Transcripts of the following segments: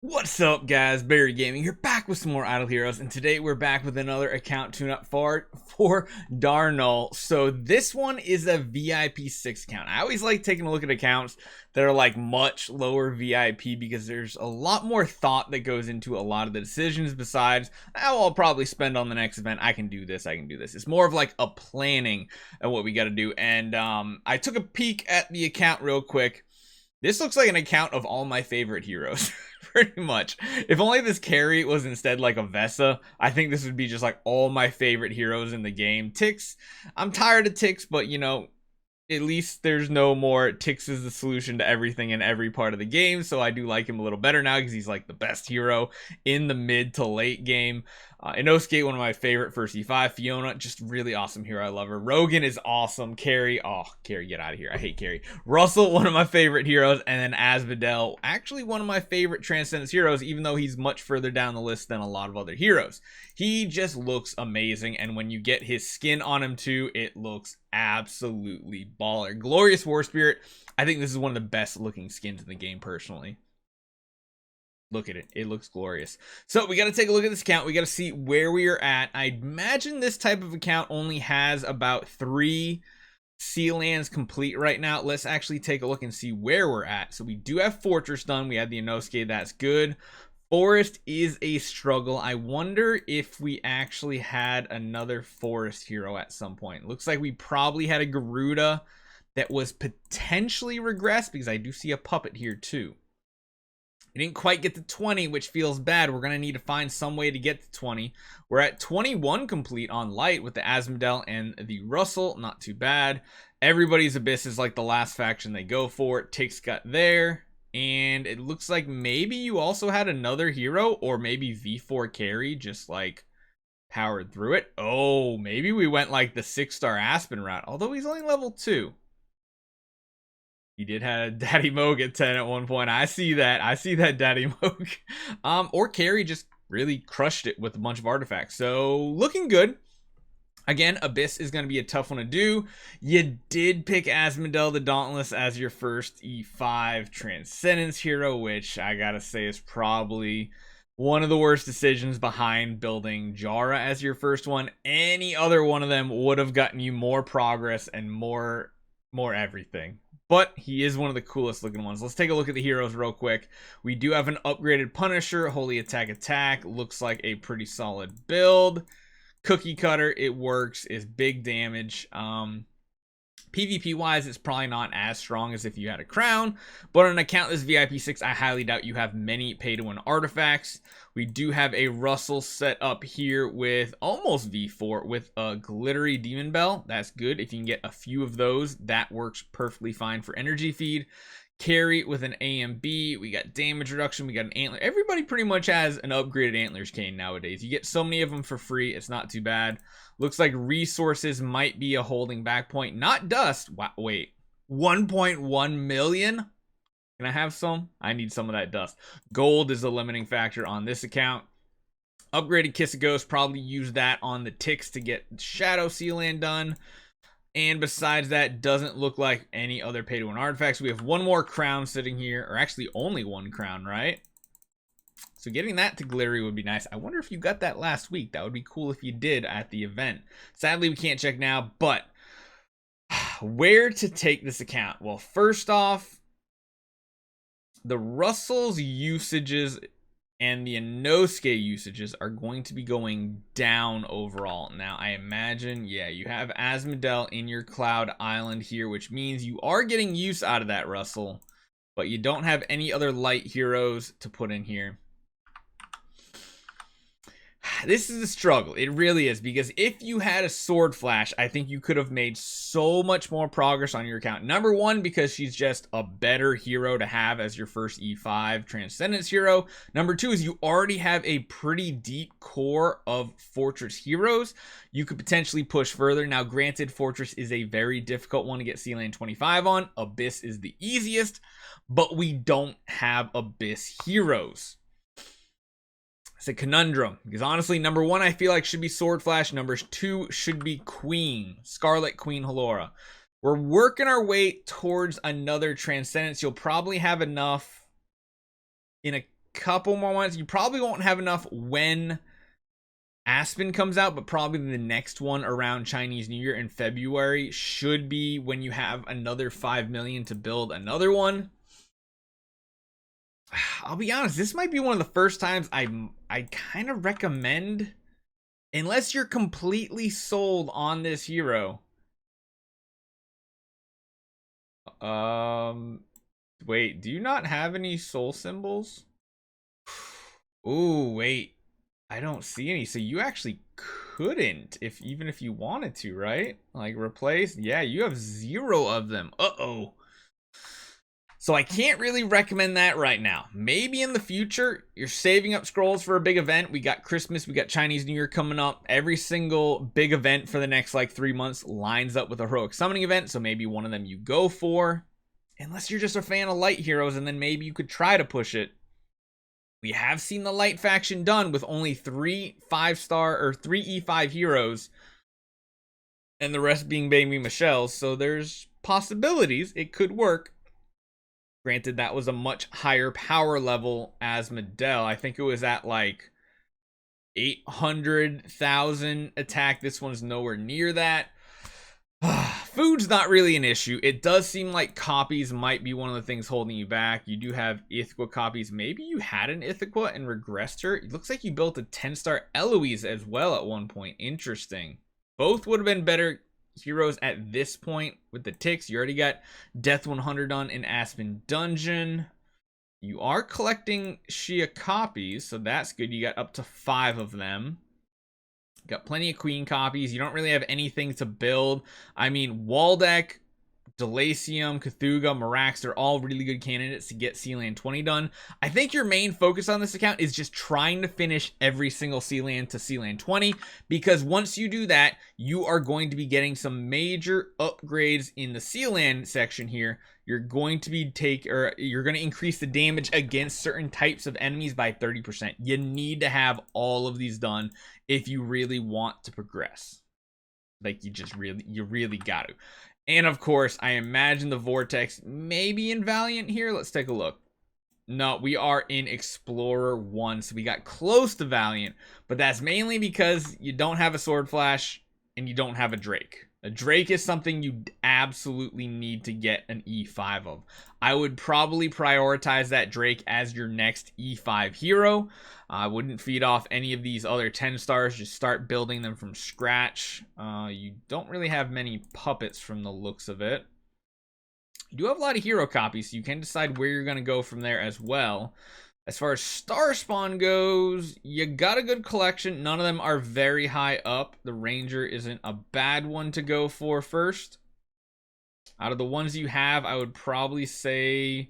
What's up, guys? Barry Gaming here, back with some more Idle Heroes, and today we're back with another account tune-up for Darnol. So this one is a VIP 6 account. I always like taking a look at accounts that are like much lower VIP because there's a lot more thought that goes into a lot of the decisions besides, oh, I'll probably spend on the next event. I can do this. It's more of like a planning of what we got to do. And I took a peek at the account real quick. This looks like an account of all my favorite heroes. Pretty much. If only this carry was instead like a Vesa, I think this would be just like all my favorite heroes in the game. Tix, I'm tired of Tix, but you know, at least there's no more Tix is the solution to everything in every part of the game, so I do like him a little better now because he's like the best hero in the mid to late game. Inosuke, one of my favorite first E5. Fiona, just really awesome hero. I love her. Rogan is awesome. Carrie, oh, Carrie, get out of here. I hate Carrie. Russell, one of my favorite heroes. And then Asmodel, actually one of my favorite Transcendence heroes, even though he's much further down the list than a lot of other heroes. He just looks amazing, and when you get his skin on him too, it looks absolutely baller. Glorious War Spirit. I think this is one of the best looking skins in the game personally. Look at it. It looks glorious. So we got to take a look at this account. We got to see where we are at. I imagine this type of account only has about 3 sea lands complete right now. Let's actually take a look and see where we're at. So we do have Fortress done. We have the Inosuke. That's good. Forest is a struggle. I wonder if we actually had another forest hero at some point. Looks like we probably had a Garuda that was potentially regressed because I do see a puppet here too. We didn't quite get to 20, which feels bad. We're going to need to find some way to get to 20. We're at 21 complete on light with the Asmodel and the Russell. Not too bad. Everybody's Abyss is like the last faction they go for. Tix got there. And it looks like maybe you also had another hero, or maybe V4 carry just like powered through it. Oh, maybe we went like the 6-star Aspen route, although he's only level 2. He did have Daddy Moog at 10 at one point. I see that. I see that, Daddy Moog. Or Carrie just really crushed it with a bunch of artifacts. So looking good. Again, Abyss is going to be a tough one to do. You did pick Asmodel the Dauntless as your first E5 Transcendence hero, which I gotta say is probably one of the worst decisions behind building Jara as your first one. Any other one of them would have gotten you more progress and more everything. But he is one of the coolest looking ones. Let's take a look at the heroes real quick. We do have an upgraded Punisher. Holy Attack. Looks like a pretty solid build. Cookie Cutter, it works, is big damage. PvP wise, it's probably not as strong as if you had a crown, but on an account this VIP 6, I highly doubt you have many pay to win artifacts. We do have a Russell set up here with almost V4 with a glittery demon bell. That's good. If you can get a few of those, that works perfectly fine for energy feed. Carry with an AMB. We got damage reduction. We got an antler. Everybody pretty much has an upgraded antlers cane nowadays. You get so many of them for free. It's not too bad. Looks like resources might be a holding back point. Not dust. Wow, wait. 1.1 million? Can I have some? I need some of that dust. Gold is the limiting factor on this account. Upgraded Kiss of Ghost. Probably use that on the Tix to get Shadow Sea Land done. And besides that, doesn't look like any other pay to win artifacts. We have one more crown sitting here, or actually only one crown, right? So getting that to glittery would be nice. I wonder if you got that last week. That would be cool if you did at the event. Sadly, we can't check now, but where to take this account? Well, first off, the Russell's usages and the Inosuke usages are going to be going down overall. Now, I imagine, yeah, you have Asmodel in your Cloud Island here, which means you are getting use out of that, Russell, but you don't have any other light heroes to put in here. This is a struggle. It really is, because if you had a Sword Flash, I think you could have made so much more progress on your account. Number one, because she's just a better hero to have as your first E5 Transcendence hero. Number two is you already have a pretty deep core of Fortress heroes. You could potentially push further. Now, granted, Fortress is a very difficult one to get C-Lane 25 on. Abyss is the easiest, but we don't have Abyss heroes. It's a conundrum because honestly, number 1 I feel like should be Sword Flash. Number 2 should be Queen, Scarlet Queen Halora. We're working our way towards another Transcendence. You'll probably have enough in a couple more months. You probably won't have enough when Aspen comes out, but probably the next one around Chinese New Year in February should be when you have another 5 million to build another one. I'll be honest, this might be one of the first times I kind of recommend, unless you're completely sold on this hero. Wait, do you not have any soul symbols? Ooh, wait. I don't see any. So you actually couldn't, even if you wanted to, right? Like replace? Yeah, you have 0 of them. Uh-oh. So I can't really recommend that right now. Maybe in the future, you're saving up scrolls for a big event. We got Christmas, we got Chinese New Year coming up. Every single big event for the next like 3 months lines up with a heroic summoning event. So maybe one of them you go for. Unless you're just a fan of light heroes, and then maybe you could try to push it. We have seen the light faction done with only 3 5-star or 3 E5 heroes. And the rest being Baby Michelle's. So there's possibilities it could work. Granted, that was a much higher power level Asmodel. I think it was at like 800,000 attack. This one's nowhere near that. Food's not really an issue. It does seem like copies might be one of the things holding you back. You do have Ithaqua copies. Maybe you had an Ithaqua and regressed her. It looks like you built a 10-star Eloise as well at one point. Interesting. Both would have been better heroes at this point with the ticks. You already got Death 100 done in Aspen Dungeon. You are collecting Shia copies, so that's good. You got up to 5 of them. Got plenty of Queen copies. You don't really have anything to build. I mean, Waldeck, Delacium, Cthulhu, Marax, they're all really good candidates to get Sealand 20 done. I think your main focus on this account is just trying to finish every single Sealand to Sealand 20, because once you do that, you are going to be getting some major upgrades in the Sealand section here. You're going to be you're going to increase the damage against certain types of enemies by 30%. You need to have all of these done if you really want to progress. Like you really got to. And of course, I imagine the Vortex may be in Valiant here. Let's take a look. No, we are in Explorer 1, so we got close to Valiant, but that's mainly because you don't have a Sword Flash and you don't have a Drake. A Drake is something you absolutely need to get an E5 of. I would probably prioritize that Drake as your next E5 hero. I wouldn't feed off any of these other 10 stars. Just start building them from scratch. You don't really have many puppets from the looks of it. You do have a lot of hero copies, so you can decide where you're going to go from there as well. As far as Star Spawn goes, you got a good collection. None of them are very high up. The Ranger isn't a bad one to go for first. Out of the ones you have, I would probably say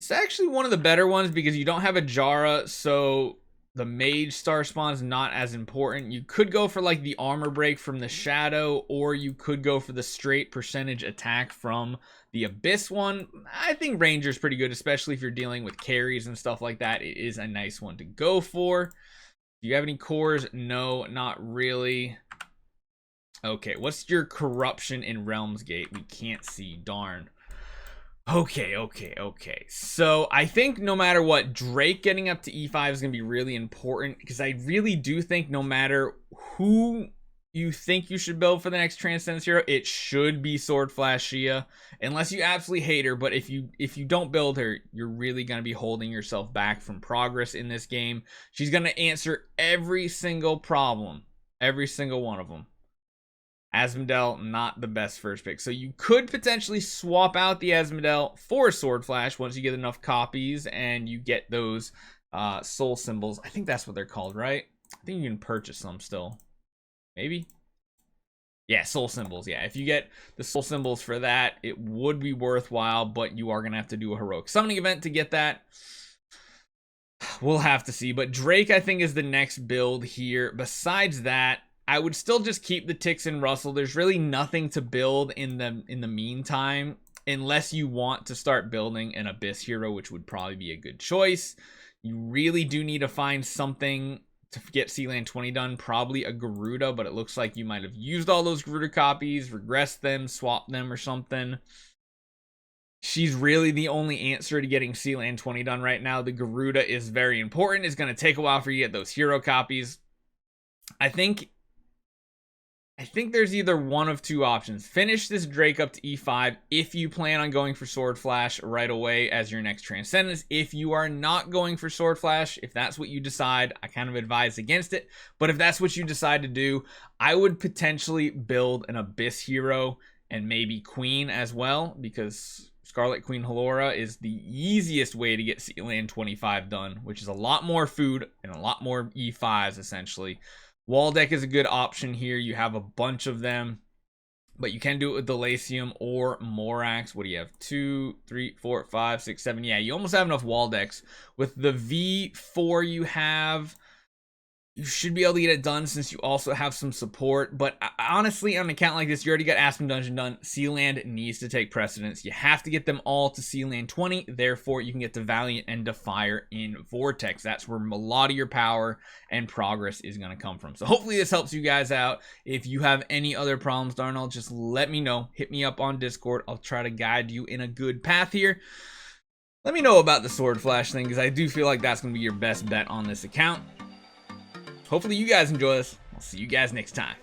it's actually one of the better ones because you don't have a Jara, so the Mage Star Spawn is not as important. You could go for like the armor break from the Shadow, or you could go for the straight percentage attack from the Abyss one. I think Ranger's pretty good, especially if you're dealing with carries and stuff like that. It is a nice one to go for. Do you have any cores? No, not really. Okay, what's your corruption in Realms Gate? We can't see, darn. Okay. So I think no matter what, Drake getting up to E5 is going to be really important, because I really do think no matter who you think you should build for the next Transcendence hero, it should be Sword Flash Shia, unless you absolutely hate her. But if you don't build her, you're really going to be holding yourself back from progress in this game. She's going to answer every single problem, every single one of them. Asmodel, not the best first pick. So you could potentially swap out the Asmodel for Sword Flash once you get enough copies and you get those soul symbols. I think that's what they're called, right? I think you can purchase them still. Maybe? Yeah, soul symbols. Yeah, if you get the soul symbols for that, it would be worthwhile, but you are going to have to do a heroic summoning event to get that. We'll have to see. But Drake, I think, is the next build here. Besides that, I would still just keep the Ticks and Russell. There's really nothing to build in the meantime, unless you want to start building an Abyss hero, which would probably be a good choice. You really do need to find something to get Sealand 20 done, probably a Garuda, but it looks like you might have used all those Garuda copies, regressed them, swapped them or something. She's really the only answer to getting Sealand 20 done right now. The Garuda is very important. It's going to take a while for you to get those hero copies. I think there's either one of two options. Finish this Drake up to E5 if you plan on going for Sword Flash right away as your next Transcendence. If you are not going for Sword Flash, if that's what you decide, I kind of advise against it. But if that's what you decide to do, I would potentially build an Abyss hero and maybe Queen as well, because Scarlet Queen Halora is the easiest way to get Sealand 25 done, which is a lot more food and a lot more E5s essentially. Wall deck is a good option here. You have a bunch of them, but you can do it with Delacium or Morax. What do you have? 2, 3, 4, 5, 6, 7. Yeah, you almost have enough wall decks. With the V4 you have, you should be able to get it done since you also have some support. But honestly, on an account like this, you already got Aspen Dungeon done. Sealand needs to take precedence. You have to get them all to Sealand 20. Therefore, you can get to Valiant and Defier in Vortex. That's where a lot of your power and progress is going to come from. So hopefully this helps you guys out. If you have any other problems, Darnol, just let me know. Hit me up on Discord. I'll try to guide you in a good path here. Let me know about the Sword Flash thing, because I do feel like that's going to be your best bet on this account. Hopefully you guys enjoy this. I'll see you guys next time.